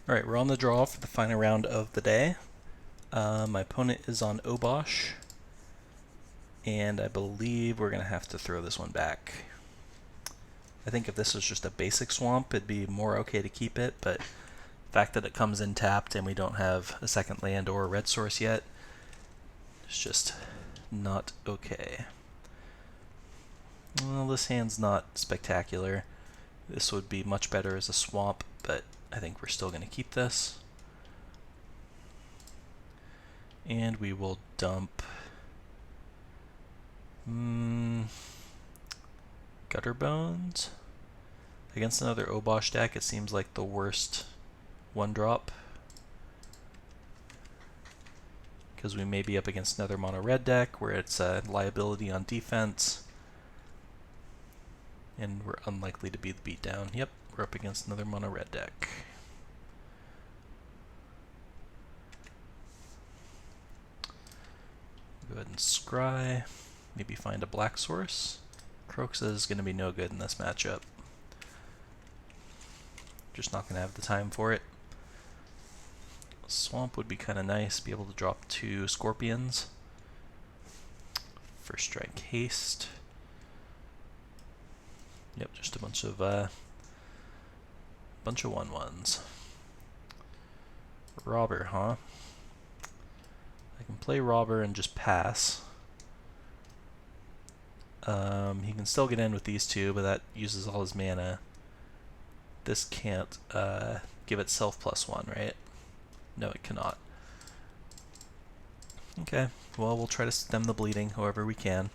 Alright, we're on the draw for the final round of the day. My opponent is on Obosh, and I believe we're going to have to throw this one back. I think if this was just a basic swamp, it'd be more okay to keep it, but the fact that it comes in tapped and we don't have a second land or a red source yet, it's just not okay. Well, this hand's not spectacular. This would be much better as a swamp, but I think we're still going to keep this. And we will dump Gutter Bones. Against another Obosh deck, it seems like the worst one drop. Because we may be up against another mono red deck where it's a liability on defense. And we're unlikely to be the beatdown. Yep, we're up against another mono red deck. Go ahead and scry. Maybe find a black source. Croxa is going to be no good in this matchup. Just not going to have the time for it. Swamp would be kind of nice, be able to drop 2 scorpions. First strike haste. Yep, just a bunch of 1/1s. Robber, huh? I can play Robber and just pass. He can still get in with these 2, but that uses all his mana. This can't give itself +1, right? No, it cannot. Okay, well, we'll try to stem the bleeding however we can.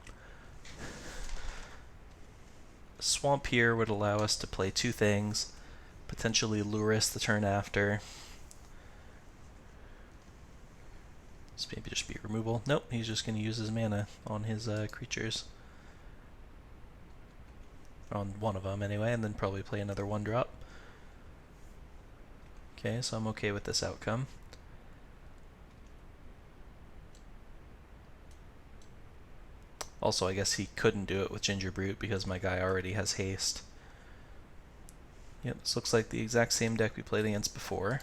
Swamp here would allow us to play 2 things, potentially Luris the turn after. This maybe just be removal. Nope, he's just going to use his mana on his creatures. On one of them anyway, and then probably play another 1-drop. Okay, so I'm okay with this outcome. Also, I guess he couldn't do it with Ginger Brute because my guy already has haste. Yep, this looks like the exact same deck we played against before.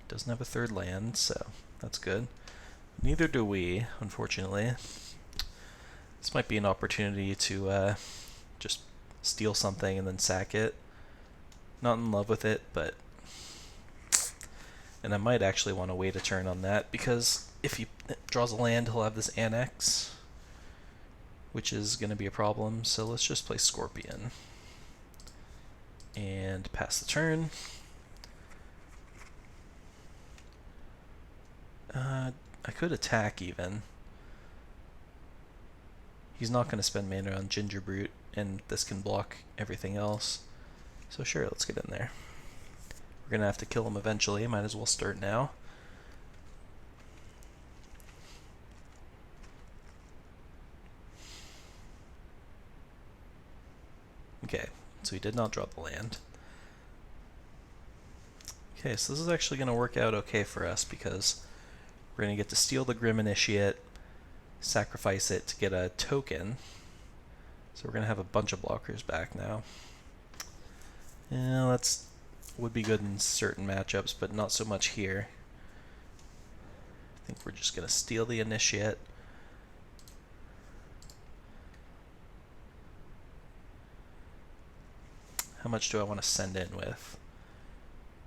Doesn't have a 3rd land, so that's good. Neither do we, unfortunately. This might be an opportunity to just steal something and then sack it. Not in love with it, but... And I might actually want to wait a turn on that, because if he draws a land, he'll have this Annex, which is going to be a problem, so let's just play Scorpion. And pass the turn. I could attack even. He's not going to spend mana on Ginger Brute, and this can block everything else. So sure, let's get in there. We're going to have to kill him eventually, might as well start now. Okay, so he did not draw the land. Okay, so this is actually going to work out okay for us because we're going to get to steal the Grim Initiate, sacrifice it to get a token. So we're going to have a bunch of blockers back now. Yeah, that's would be good in certain matchups, but not so much here. I think we're just going to steal the Initiate. How much do I want to send in with?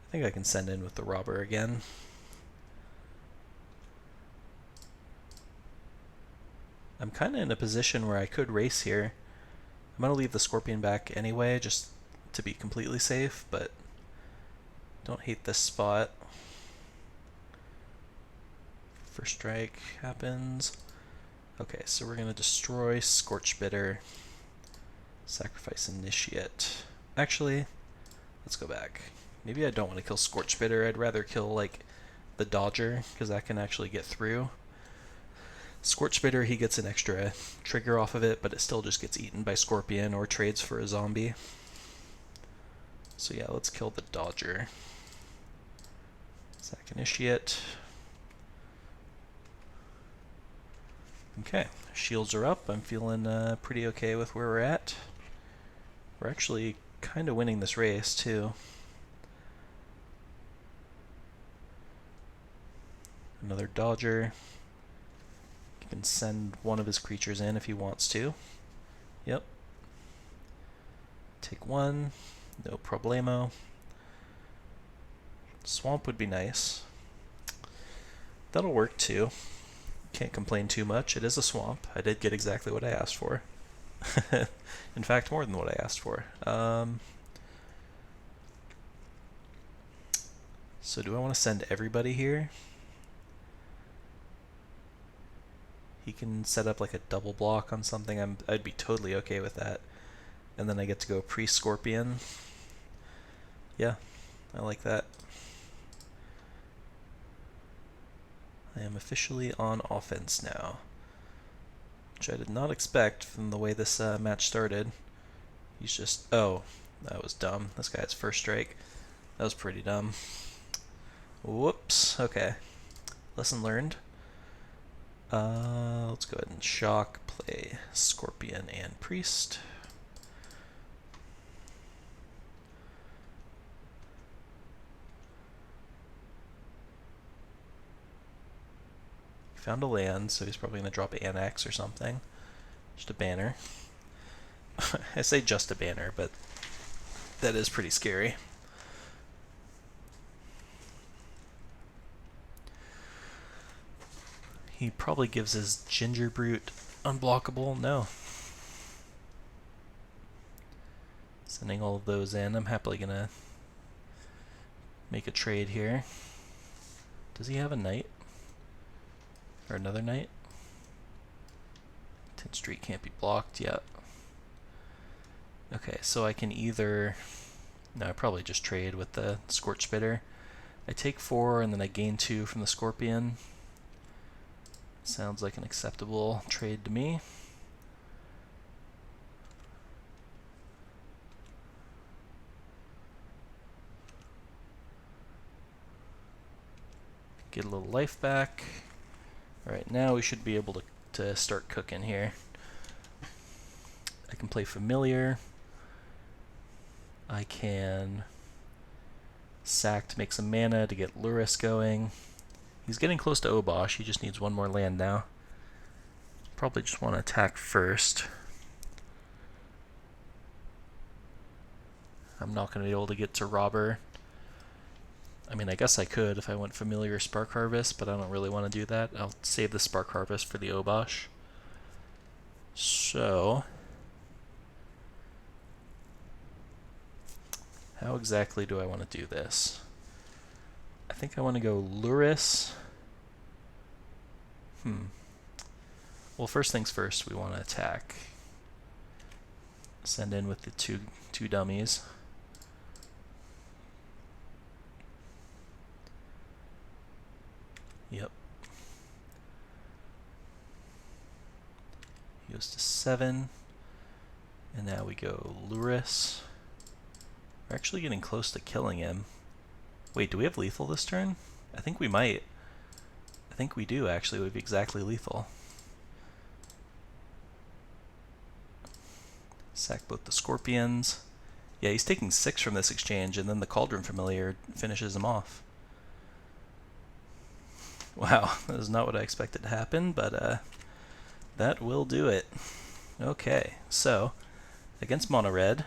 I think I can send in with the Robber again. I'm kind of in a position where I could race here. I'm going to leave the Scorpion back anyway, just to be completely safe, but don't hate this spot. First strike happens. Okay, so we're going to destroy Scorch Bitter, sacrifice Initiate. Actually, let's go back. Maybe I don't want to kill Scorch Bitter. I'd rather kill, like, the Dodger, because that can actually get through. Scorch Bitter, he gets an extra trigger off of it, but it still just gets eaten by Scorpion or trades for a zombie. So yeah, let's kill the Dodger. Sack Initiate. Okay, shields are up. I'm feeling pretty okay with where we're at. We're actually kind of winning this race, too. Another dodger. He can send one of his creatures in if he wants to. Yep. Take one. No problemo. Swamp would be nice. That'll work too. Can't complain too much. It is a swamp. I did get exactly what I asked for. In fact, more than what I asked for. So do I want to send everybody here? He can set up like a double block on something. I'd be totally okay with that. And then I get to go pre-Scorpion. Yeah, I like that. I am officially on offense now, which I did not expect from the way this match started. He's just... Oh, that was dumb. This guy's first strike. That was pretty dumb. Whoops. Okay. Lesson learned. Let's go ahead and shock, play Scorpion and Priest. Found a land, so he's probably going to drop Annex or something. Just a banner. I say just a banner, but that is pretty scary. He probably gives his Ginger Brute unblockable. No. Sending all of those in. I'm happily going to make a trade here. Does he have a knight? Or another knight? 10th Street can't be blocked yet. Okay, so I can either... No, I probably just trade with the Scorch Spitter. I take 4 and then I gain 2 from the Scorpion. Sounds like an acceptable trade to me. Get a little life back. Alright, now we should be able to start cooking here. I can play Familiar. I can sack to make some mana to get Luris going. He's getting close to Obosh, he just needs one more land now. Probably just want to attack first. I'm not going to be able to get to Robber. I mean, I guess I could if I went Familiar Spark Harvest, but I don't really want to do that. I'll save the Spark Harvest for the Obosh. So... how exactly do I want to do this? I think I want to go Luris. Well, first things first, we want to attack. Send in with the two dummies. Yep. He goes to 7. And now we go Luris. We're actually getting close to killing him. Wait, do we have lethal this turn? I think we might. I think we do, actually. It would be exactly lethal. Sack both the Scorpions. Yeah, he's taking 6 from this exchange, and then the Cauldron Familiar finishes him off. Wow, that is not what I expected to happen, but that will do it. Okay, so against Mono Red,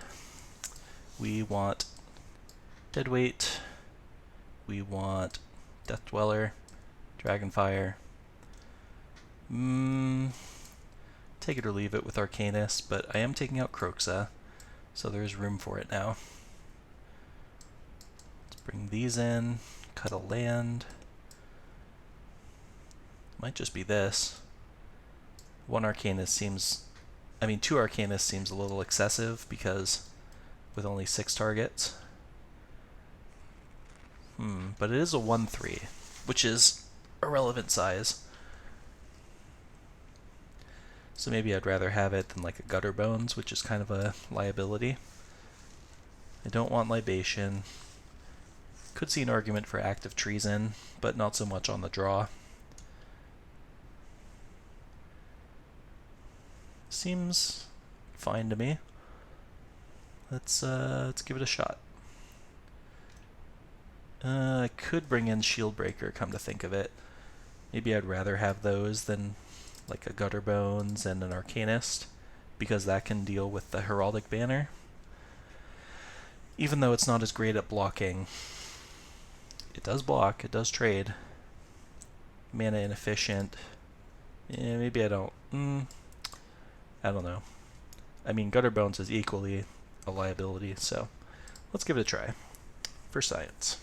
we want Deadweight, we want Death Dweller, Dragonfire. Take it or leave it with Arcanist, but I am taking out Kroxa, so there's room for it now. Let's bring these in, cut a land. Might just be this. One Arcanist seems... I mean, 2 Arcanists seems a little excessive, because with only 6 targets. But it is a 1/3, which is a relevant size. So maybe I'd rather have it than like a Gutter Bones, which is kind of a liability. I don't want Libation. Could see an argument for Active Treason, but not so much on the draw. Seems fine to me. Let's give it a shot. I could bring in Shieldbreaker, come to think of it. Maybe I'd rather have those than like a Gutter Bones and an Arcanist, because that can deal with the Heraldic Banner. Even though it's not as great at blocking, it does block, it does trade. Mana inefficient. Maybe I don't. I don't know. I mean, Gutter Bones is equally a liability, so let's give it a try. For science.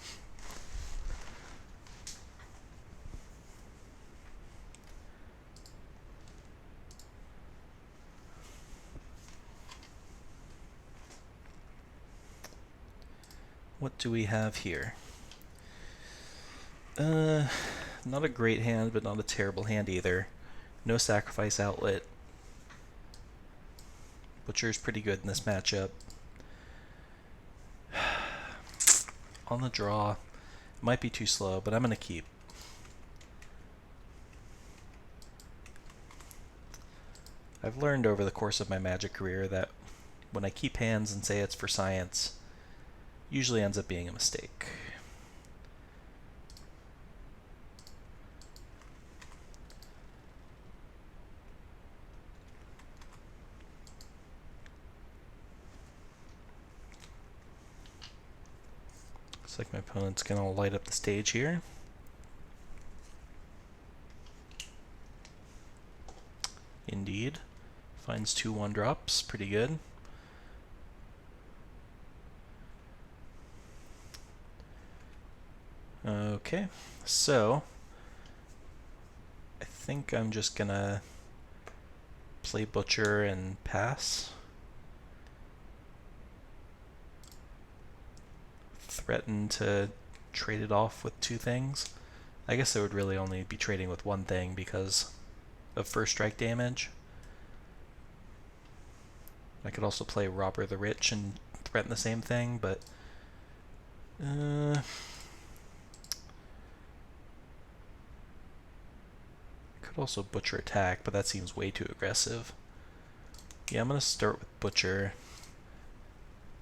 What do we have here? Not a great hand, but not a terrible hand either. No sacrifice outlet. Butcher's pretty good in this matchup. On the draw. Might be too slow, but I'm going to keep. I've learned over the course of my Magic career that when I keep hands and say it's for science, usually ends up being a mistake. Looks like my opponent's going to light up the stage here. Indeed. Finds 2 1-drops. Pretty good. Okay, so I think I'm just going to play Butcher and pass. Threaten to trade it off with 2 things. I guess I would really only be trading with 1 thing because of first strike damage. I could also play Robber the Rich and threaten the same thing, but could also Butcher attack, but that seems way too aggressive. Yeah, I'm going to start with Butcher.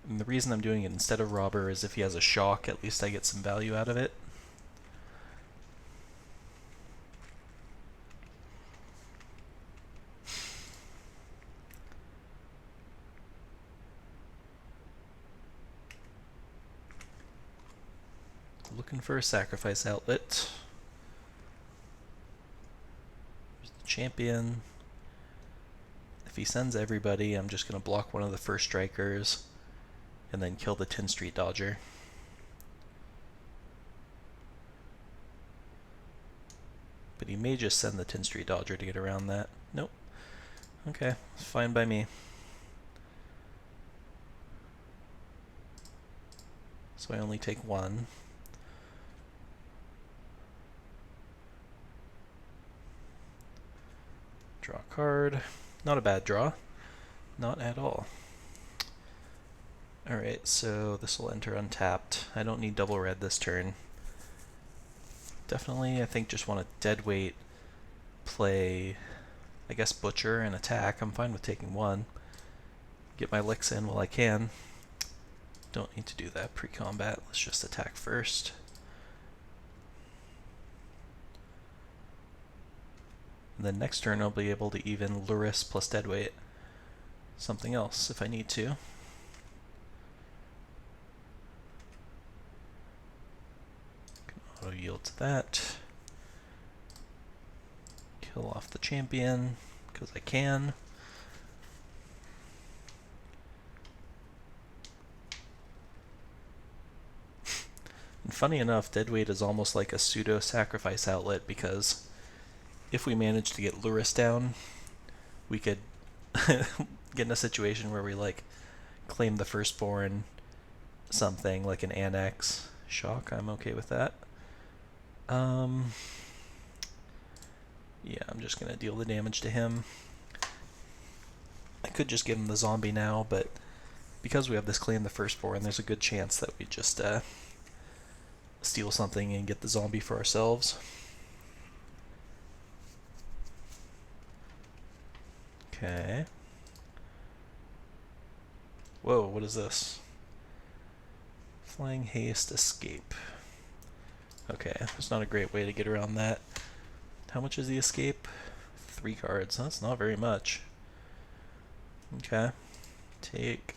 And the reason I'm doing it instead of Robber is if he has a shock, at least I get some value out of it. Looking for a sacrifice outlet. There's the champion. If he sends everybody, I'm just going to block one of the first strikers and then kill the 10 Street Dodger. But he may just send the 10 Street Dodger to get around that. Nope. Okay, fine by me. So I only take 1. Draw a card. Not a bad draw. Not at all. Alright, so this will enter untapped. I don't need double red this turn. Definitely, I think, just want to deadweight play, I guess, Butcher and attack. I'm fine with taking 1. Get my licks in while I can. Don't need to do that pre-combat. Let's just attack first. And then next turn I'll be able to even Luris plus deadweight something else if I need to. Auto yield to that. Kill off the champion because I can. And funny enough, deadweight is almost like a pseudo sacrifice outlet, because if we manage to get Luris down, we could get in a situation where we like claim the firstborn something like an annex shock. I'm okay with that. Yeah, I'm just gonna deal the damage to him. I could just give him the zombie now, but because we have this claim the firstborn, there's a good chance that we just steal something and get the zombie for ourselves. Okay. Whoa, what is this? Flying haste escape. Okay, there's not a great way to get around that. How much is the escape? 3 cards. That's not very much. Okay. Take.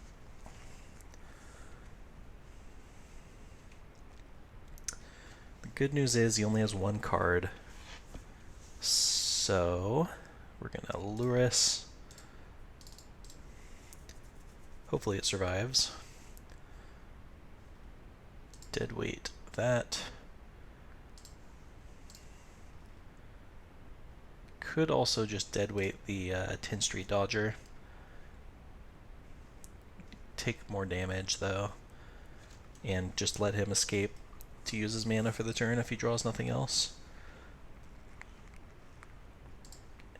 The good news is he only has 1 card. So we're gonna Luris. Hopefully it survives. Deadweight that. Could also just deadweight the 10 Street Dodger. Take more damage though, and just let him escape to use his mana for the turn if he draws nothing else.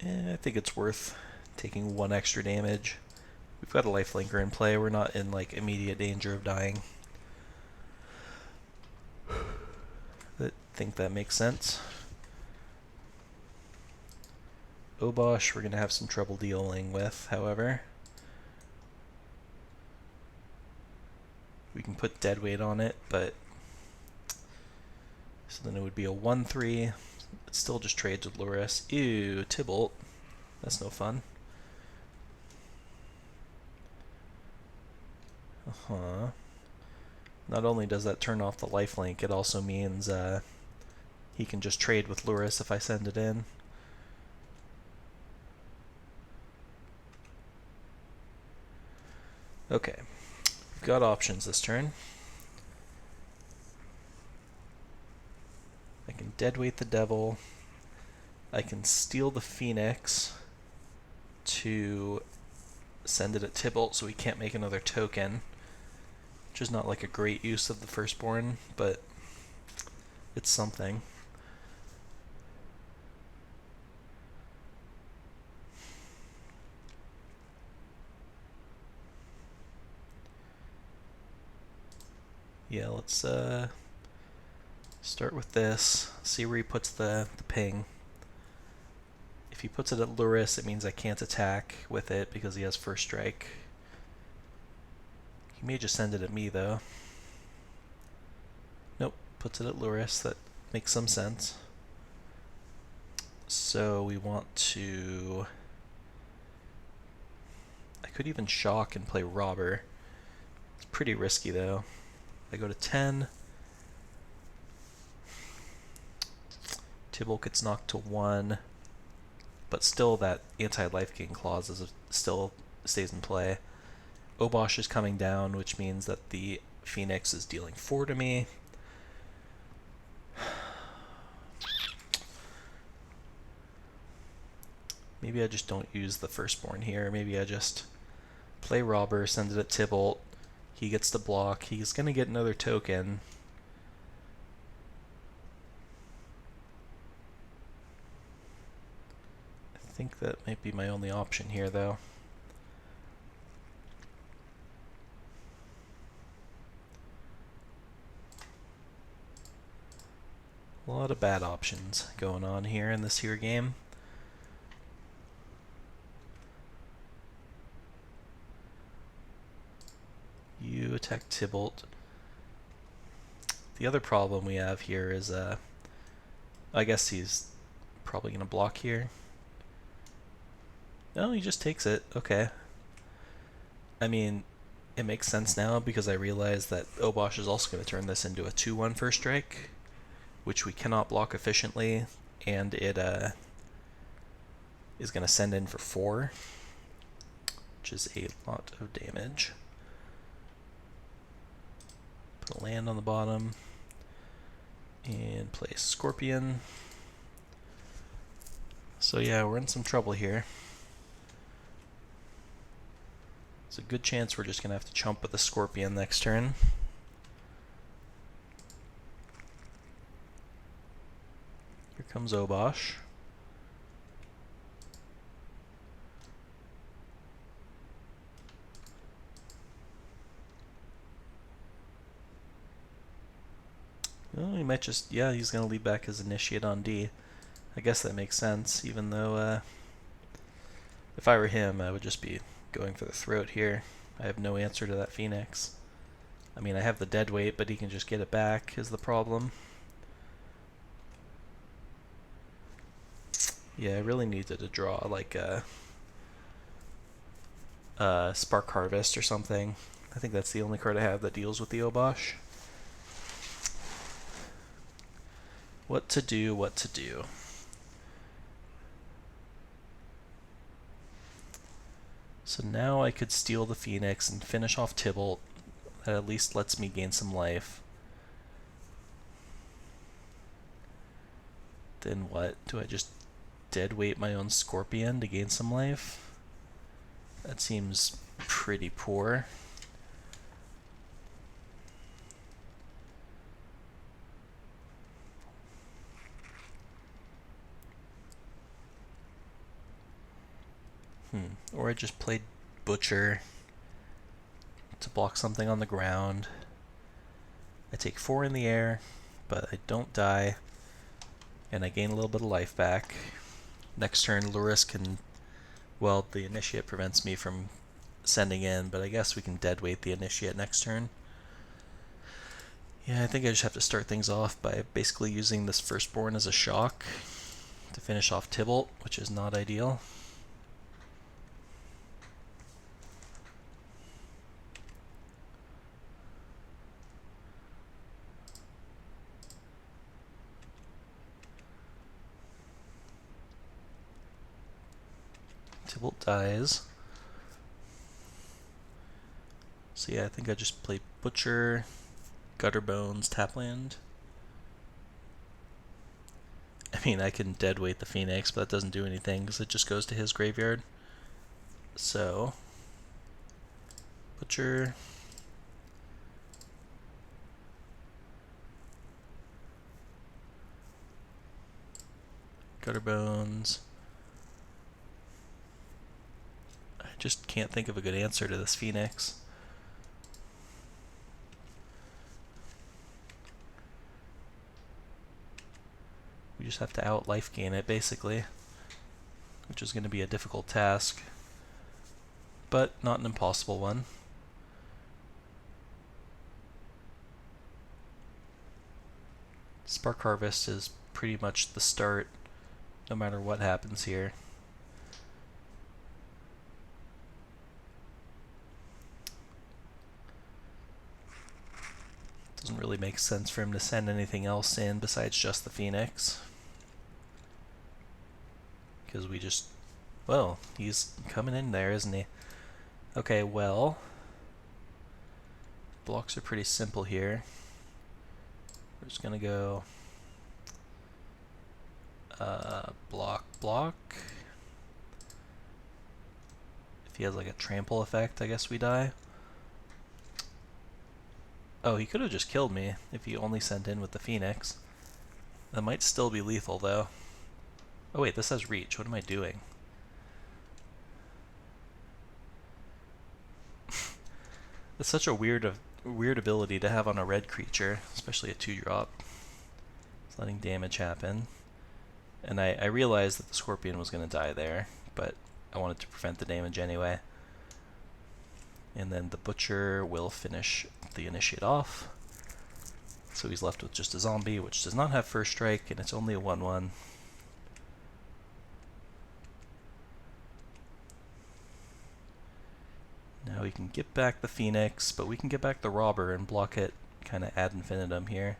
I think it's worth taking 1 extra damage. We've got a lifelinker in play. We're not in like immediate danger of dying. I think that makes sense. Obosh we're going to have some trouble dealing with, however. We can put deadweight on it, but so then it would be a 1/3. It still just trades with Luris. Ew, Tybalt. That's no fun. Not only does that turn off the lifelink, it also means he can just trade with Luris if I send it in. Okay, we've got options this turn. I can deadweight the Devil. I can steal the Phoenix to send it at Tybalt so we can't make another token, which is not like a great use of the Firstborn, but it's something. Yeah, let's start with this, see where he puts the ping. If he puts it at Luris, it means I can't attack with it because he has first strike. He may just send it at me though. Nope, puts it at Luris. That makes some sense. So we want to... I could even shock and play Robber. It's pretty risky though. I go to 10. Tybalt gets knocked to 1. But still that anti-life gain clause still stays in play. Obosh is coming down, which means that the Phoenix is dealing 4 to me. Maybe I just don't use the Firstborn here. Maybe I just play Robber, send it at Tybalt. He gets to block. He's going to get another token. I think that might be my only option here, though. A lot of bad options going on here in this here game. You attack Tybalt. The other problem we have here is, I guess he's probably going to block here. No, he just takes it. Okay. I mean, it makes sense now because I realize that Obosh is also going to turn this into a 2/1 first strike, which we cannot block efficiently, and it is going to send in for 4, which is a lot of damage. Put a land on the bottom and play Scorpion. So yeah, we're in some trouble here. There's a good chance we're just going to have to chump with the Scorpion next turn. Here comes Obosh. Oh, he might just, yeah, he's going to lead back his Initiate on D. I guess that makes sense, even though if I were him, I would just be going for the throat here. I have no answer to that Phoenix. I mean, I have the deadweight, but he can just get it back, is the problem. Yeah, I really needed to draw like a Spark Harvest or something. I think that's the only card I have that deals with the Obosh. What to do, what to do. So now I could steal the Phoenix and finish off Tybalt. That at least lets me gain some life. Then what? Do I just deadweight my own Scorpion to gain some life? That seems pretty poor. Or I just played Butcher to block something on the ground. I take 4 in the air, but I don't die, and I gain a little bit of life back. Next turn, Luris can... Well, the Initiate prevents me from sending in, but I guess we can deadweight the Initiate next turn. Yeah, I think I just have to start things off by basically using this Firstborn as a shock to finish off Tybalt, which is not ideal. Tybalt dies. So yeah, I think I just play Butcher, Gutterbones, Tapland. I mean, I can deadweight the Phoenix, but that doesn't do anything because it just goes to his graveyard. So, Butcher. Gutterbones. I just can't think of a good answer to this Phoenix. We just have to out life gain it, basically, which is going to be a difficult task, but not an impossible one. Spark Harvest is pretty much the start, no matter what happens here. Doesn't really make sense for him to send anything else in besides just the Phoenix. Because we just... Well, he's coming in there, isn't he? Okay, well... Blocks are pretty simple here. We're just gonna go... block, block. If he has like a trample effect, I guess we die. Oh, he could have just killed me if he only sent in with the Phoenix. That might still be lethal, though. Oh wait, this has reach. What am I doing? It's such a weird ability to have on a red creature, especially a 2-drop. It's letting damage happen. And I realized that the Scorpion was going to die there, but I wanted to prevent the damage anyway. And then the Butcher will finish the Initiate off. So he's left with just a zombie, which does not have first strike, and it's only a 1/1. Now we can get back the Phoenix, but we can get back the Robber and block it kind of ad infinitum here.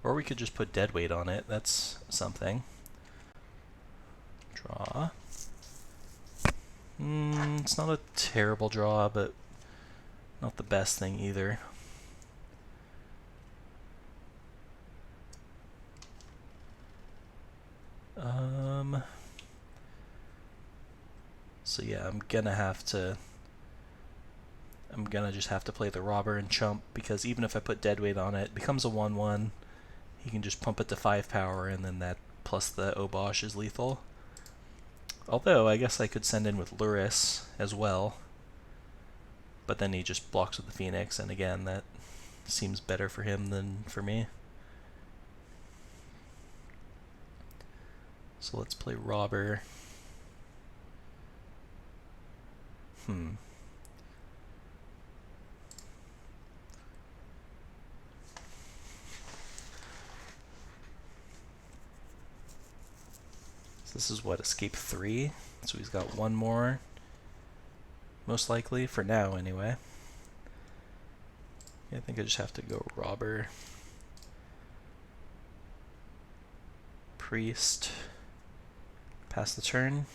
Or we could just put deadweight on it. That's something. Draw. It's not a terrible draw, but not the best thing either. So yeah, I'm gonna just have to play the Robber and chump, because even if I put deadweight on it, it becomes a 1/1. He can just pump it to 5 power, and then that plus the Obosh is lethal. Although, I guess I could send in with Luris as well. But then he just blocks with the Phoenix, and again, that seems better for him than for me. So let's play Robber. this is what, escape 3? So he's got one more, most likely, for now anyway. I think I just have to go robber, priest, pass the turn.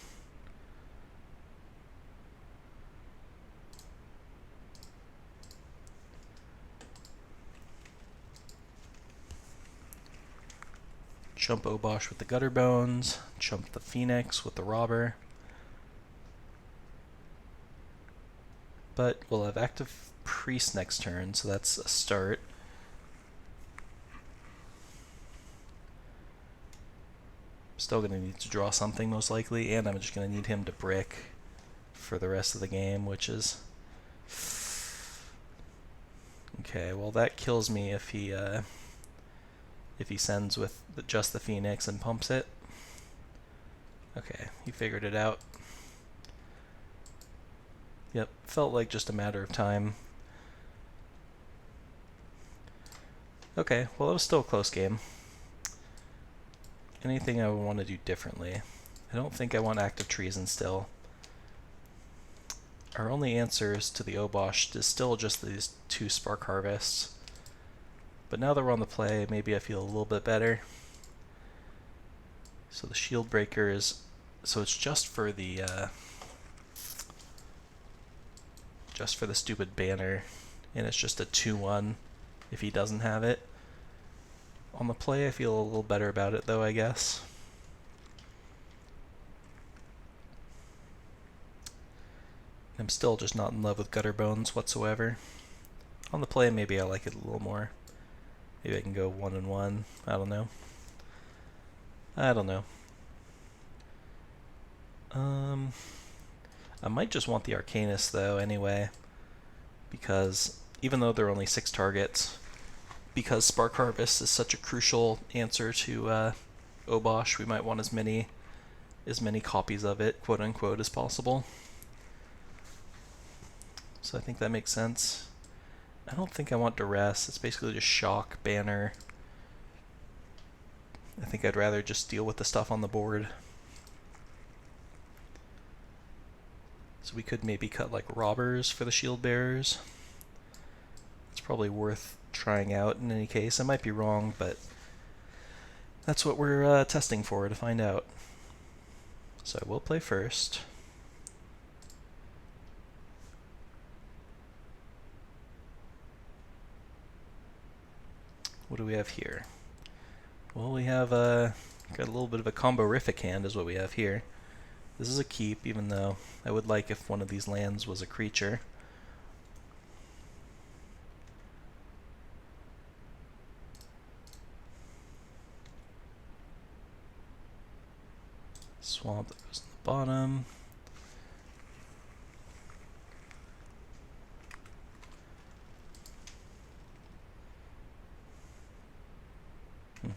Chump Obosh with the gutter bones, chump the phoenix with the robber. But we'll have active priest next turn, so that's a start. Still going to need to draw something most likely, and I'm just going to need him to brick for the rest of the game, which is... Okay, well that kills me if he sends with just the phoenix and pumps it. Okay, he figured it out. Yep, felt like just a matter of time. Okay, well it was still a close game. Anything I would want to do differently? I don't think I want active treason still. Our only answers to the Obosh is still just these 2 spark harvests. But now that we're on the play, maybe I feel a little bit better. So the shield breaker is... So it's just for the stupid banner, and it's just a 2-1 if he doesn't have it. On the play, I feel a little better about it, though, I guess. I'm still just not in love with gutter bones whatsoever. On the play, maybe I like it a little more. Maybe I can go 1-1. I don't know. I don't know. I might just want the Arcanist, though, anyway. Because even though there are only 6 targets, because Spark Harvest is such a crucial answer to Obosh, we might want as many copies of it, quote-unquote, as possible. So I think that makes sense. I don't think I want Duress. It's basically just shock, banner. I think I'd rather just deal with the stuff on the board. So we could maybe cut like robbers for the shield bearers. It's probably worth trying out in any case. I might be wrong, but that's what we're testing for to find out. So I will play first. What do we have here? Well, we have got a little bit of a combo-rific hand is what we have here. This is a keep, even though I would like if one of these lands was a creature. Swamp that goes in the bottom.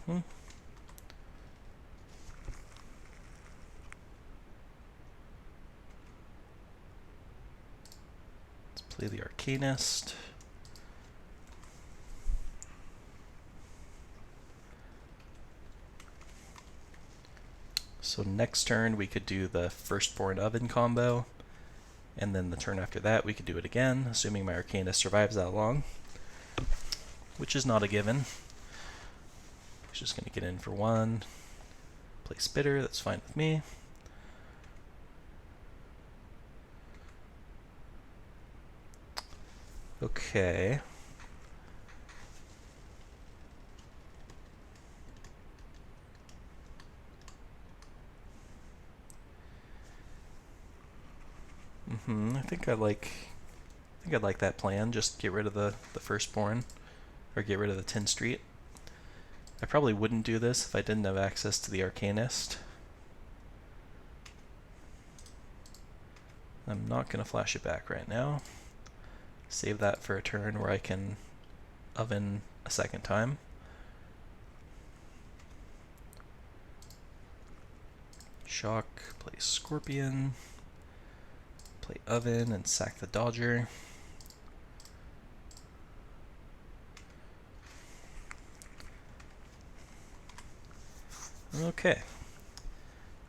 Let's play the Arcanist. So next turn we could do the Firstborn Oven combo, and then the turn after that we could do it again, assuming my Arcanist survives that long, which is not a given. He's just going to get in for 1, play Spitter, that's fine with me. Okay. I think I like that plan. Just get rid of the Firstborn, or get rid of the Tin Street. I probably wouldn't do this if I didn't have access to the Arcanist. I'm not going to flash it back right now. Save that for a turn where I can oven a second time. Shock, play Scorpion, play Oven, and sack the Dodger. Okay.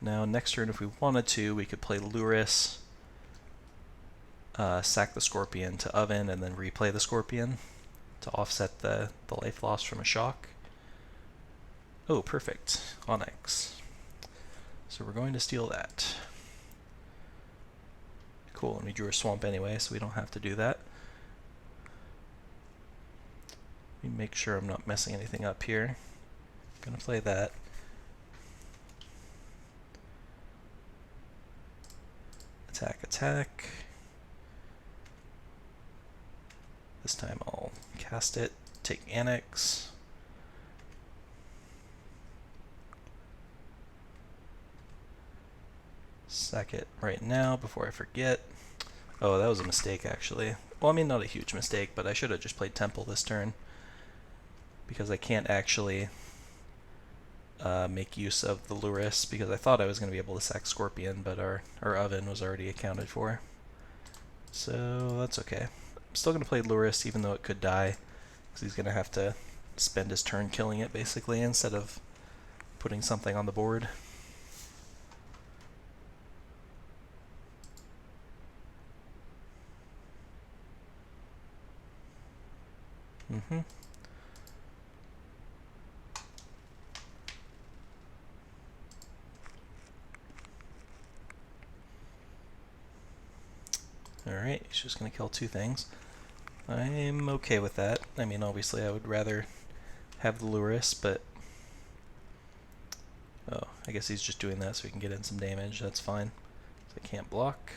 Now next turn, if we wanted to, we could play Luris, sack the Scorpion to Oven, and then replay the Scorpion to offset the life loss from a shock. Oh, perfect. Onyx. So we're going to steal that. Cool, and we drew a swamp anyway, so we don't have to do that. Let me make sure I'm not messing anything up here. I'm gonna play that. Attack, attack. This time I'll cast it, take Annex. Sack it right now before I forget. Oh, that was a mistake actually. Well, I mean, not a huge mistake, but I should have just played Temple this turn, because I can't actually make use of the Luris, because I thought I was going to be able to sack Scorpion, but our Oven was already accounted for. So that's okay. I'm still going to play Luris, even though it could die, because he's going to have to spend his turn killing it, basically, instead of putting something on the board. Alright, he's just going to kill two things. I'm okay with that. I mean, obviously I would rather have the Luris, but... Oh, I guess he's just doing that so he can get in some damage. That's fine. So I can't block.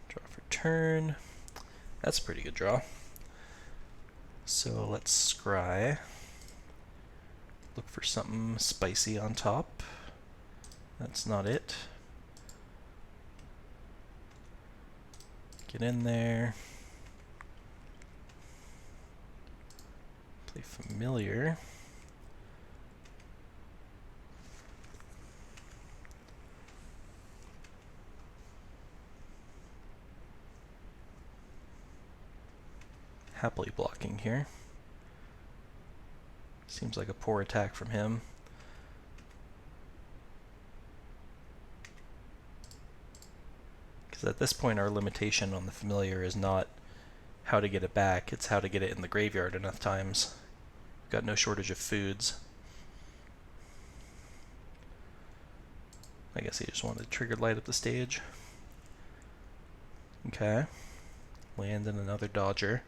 Draw for turn. That's a pretty good draw. So let's scry. Look for something spicy on top. That's not it. Get in there. Play Familiar. Happily blocking here. Seems like a poor attack from him. Because at this point our limitation on the Familiar is not how to get it back, it's how to get it in the graveyard enough times. We've got no shortage of foods. I guess he just wanted to trigger light up the stage. Okay. Land in another Dodger.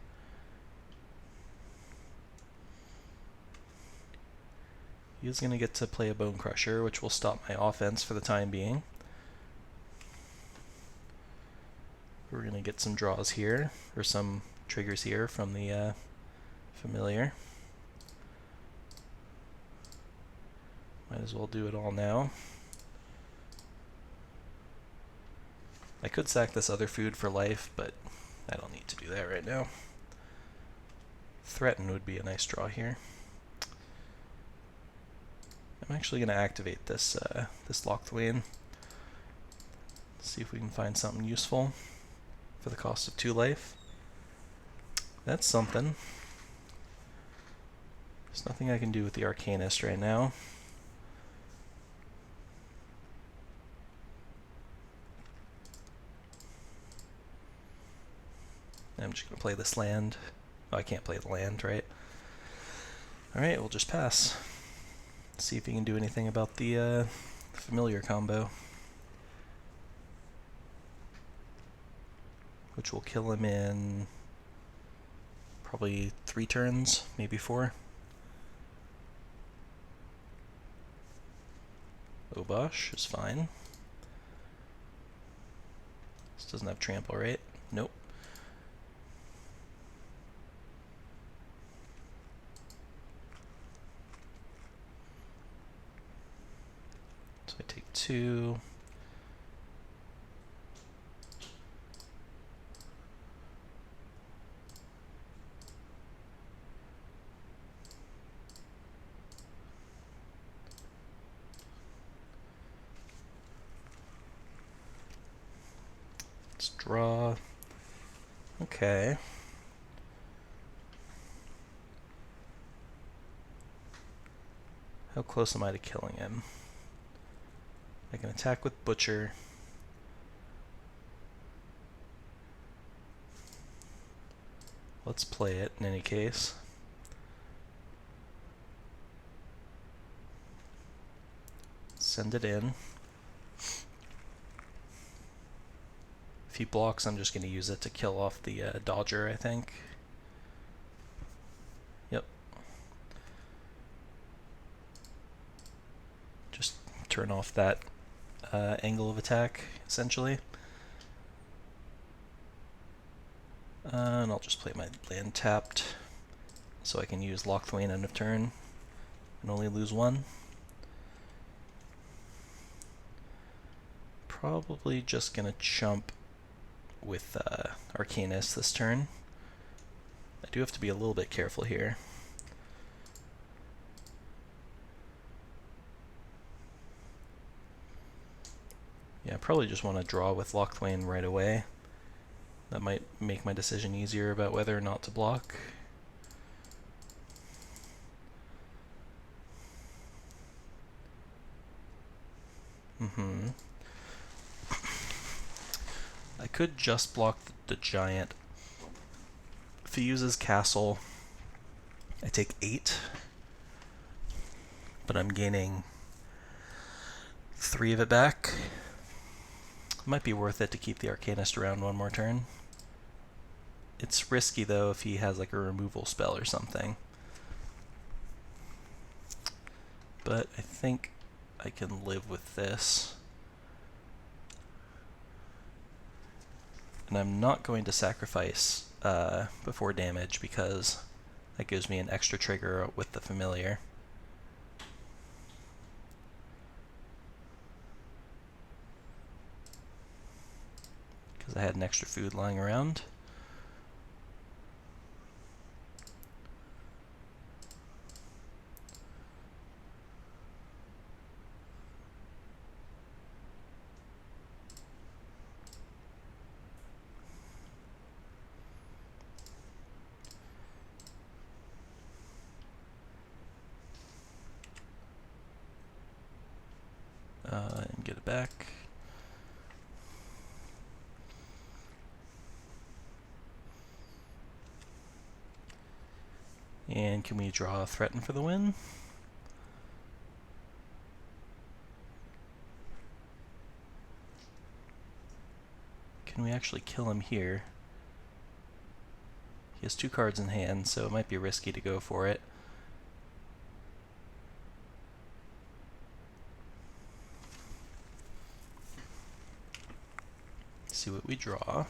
He's going to get to play a Bone Crusher, which will stop my offense for the time being. We're going to get some draws here, or some triggers here from the Familiar. Might as well do it all now. I could sack this other food for life, but I don't need to do that right now. Threaten would be a nice draw here. I'm actually going to activate this this Locthwain. See if we can find something useful for the cost of 2 life. That's something. There's nothing I can do with the Arcanist right now. I'm just going to play this land. Oh, I can't play the land, right? Alright, we'll just pass. See if he can do anything about the Familiar combo. Which will kill him in probably 3 turns, maybe 4. Obosh is fine. This doesn't have trample, right? Nope. So I take 2. Let's draw. Okay. How close am I to killing him? I can attack with Butcher. Let's play it in any case. Send it in. If he blocks, I'm just going to use it to kill off the Dodger, I think. Yep. Just turn off that angle of attack, essentially. And I'll just play my land tapped, so I can use Lock Thwain end of turn and only lose one. Probably just going to chump with Arcanist this turn. I do have to be a little bit careful here. Yeah, I probably just want to draw with Lock Thwain right away. That might make my decision easier about whether or not to block. I could just block the giant. If he uses castle, I take 8, but I'm gaining 3 of it back. Might be worth it to keep the Arcanist around one more turn. It's risky though if he has like a removal spell or something. But I think I can live with this. And I'm not going to sacrifice before damage because that gives me an extra trigger with the familiar. Because I had an extra food lying around. And get it back. And can we draw a Threaten for the win? Can we actually kill him here? He has 2 cards in hand, so it might be risky to go for it. See what we draw.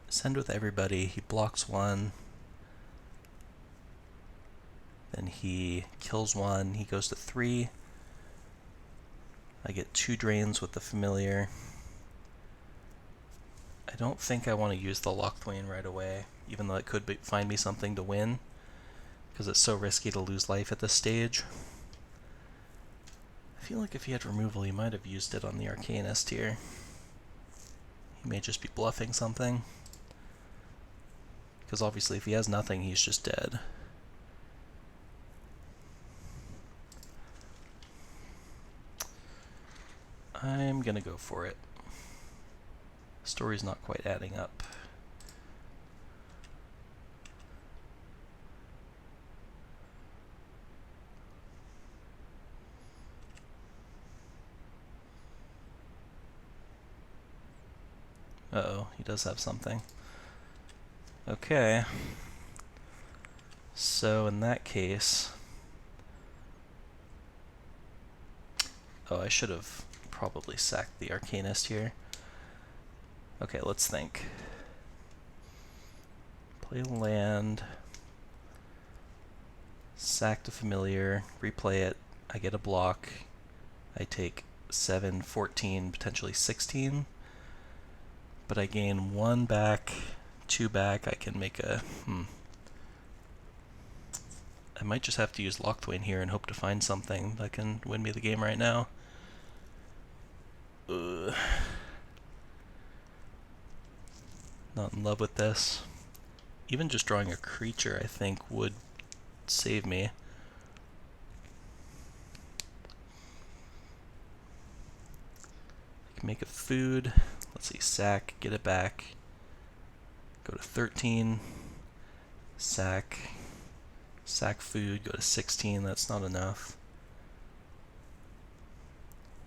Send with everybody. He blocks 1. Then he kills 1. He goes to 3. I get 2 drains with the familiar. I don't think I want to use the Lock Thwain right away, even though it could find me something to win, because it's so risky to lose life at this stage. I feel like if he had removal, he might have used it on the Arcanist here. He may just be bluffing something, because obviously if he has nothing, he's just dead. I'm gonna go for it. Story's not quite adding up. Uh-oh, he does have something. Okay. So in that case... Oh, I should have probably sacked the Arcanist here. Okay, let's think. Play land. Sack the familiar. Replay it. I get a block. I take 7, 14, potentially 16. But I gain 1 back, 2 back. I can make a... I might just have to use Lock Thwain here and hope to find something that can win me the game right now. Ugh. Not in love with this. Even just drawing a creature, I think, would save me. I can make a food. Let's see, sack, get it back. Go to 13. Sack food, go to 16, that's not enough.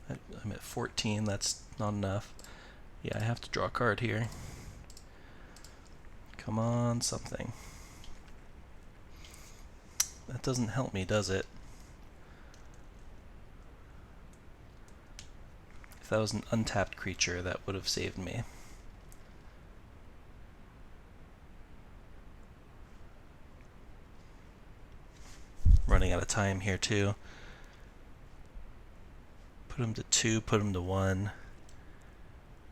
I'm at 14, that's not enough. Yeah, I have to draw a card here. Come on, something. That doesn't help me, does it? If that was an untapped creature, that would have saved me. Running out of time here too. Put him to 2, put him to 1.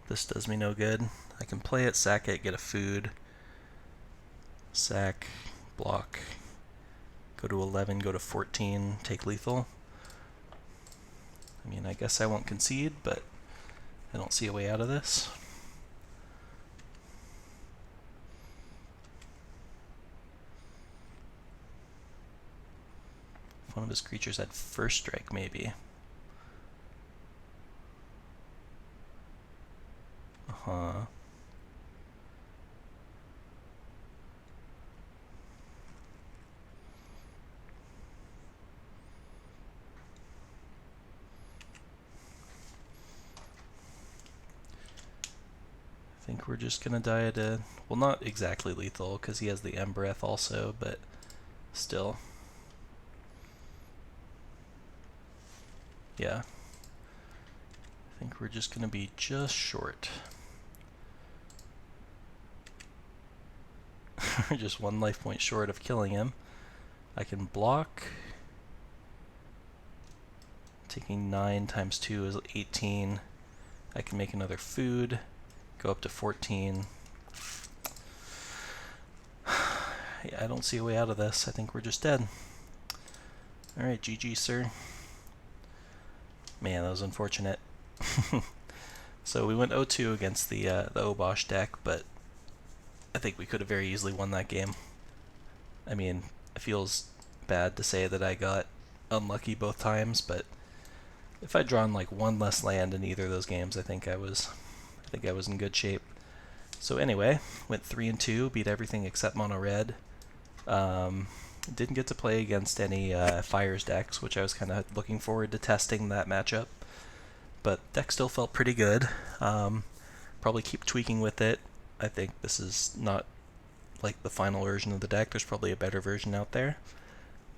This does me no good. I can play it, sack it, get a food. Sack, block. Go to 11, go to 14, take lethal. I mean, I guess I won't concede, but I don't see a way out of this. If one of his creatures had first strike, maybe. Uh-huh. I think we're just gonna die at a... well, not exactly lethal, because he has the Embereth also, but still. Yeah. I think we're just gonna be just short. Just 1 life point short of killing him. I can block. Taking 9 times 2 is 18. I can make another food. Go up to 14. Yeah, I don't see a way out of this. I think we're just dead. Alright, GG, sir. Man, that was unfortunate. So we went 0-2 against the Obosh deck, but I think we could have very easily won that game. I mean, it feels bad to say that I got unlucky both times, but if I'd drawn like 1 less land in either of those games, I think I was in good shape. So anyway, went 3-2, beat everything except mono red. Didn't get to play against any Fires decks, which I was kind of looking forward to testing that matchup. But deck still felt pretty good. Probably keep tweaking with it. I think this is not like the final version of the deck. There's probably a better version out there.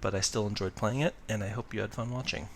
But I still enjoyed playing it, and I hope you had fun watching.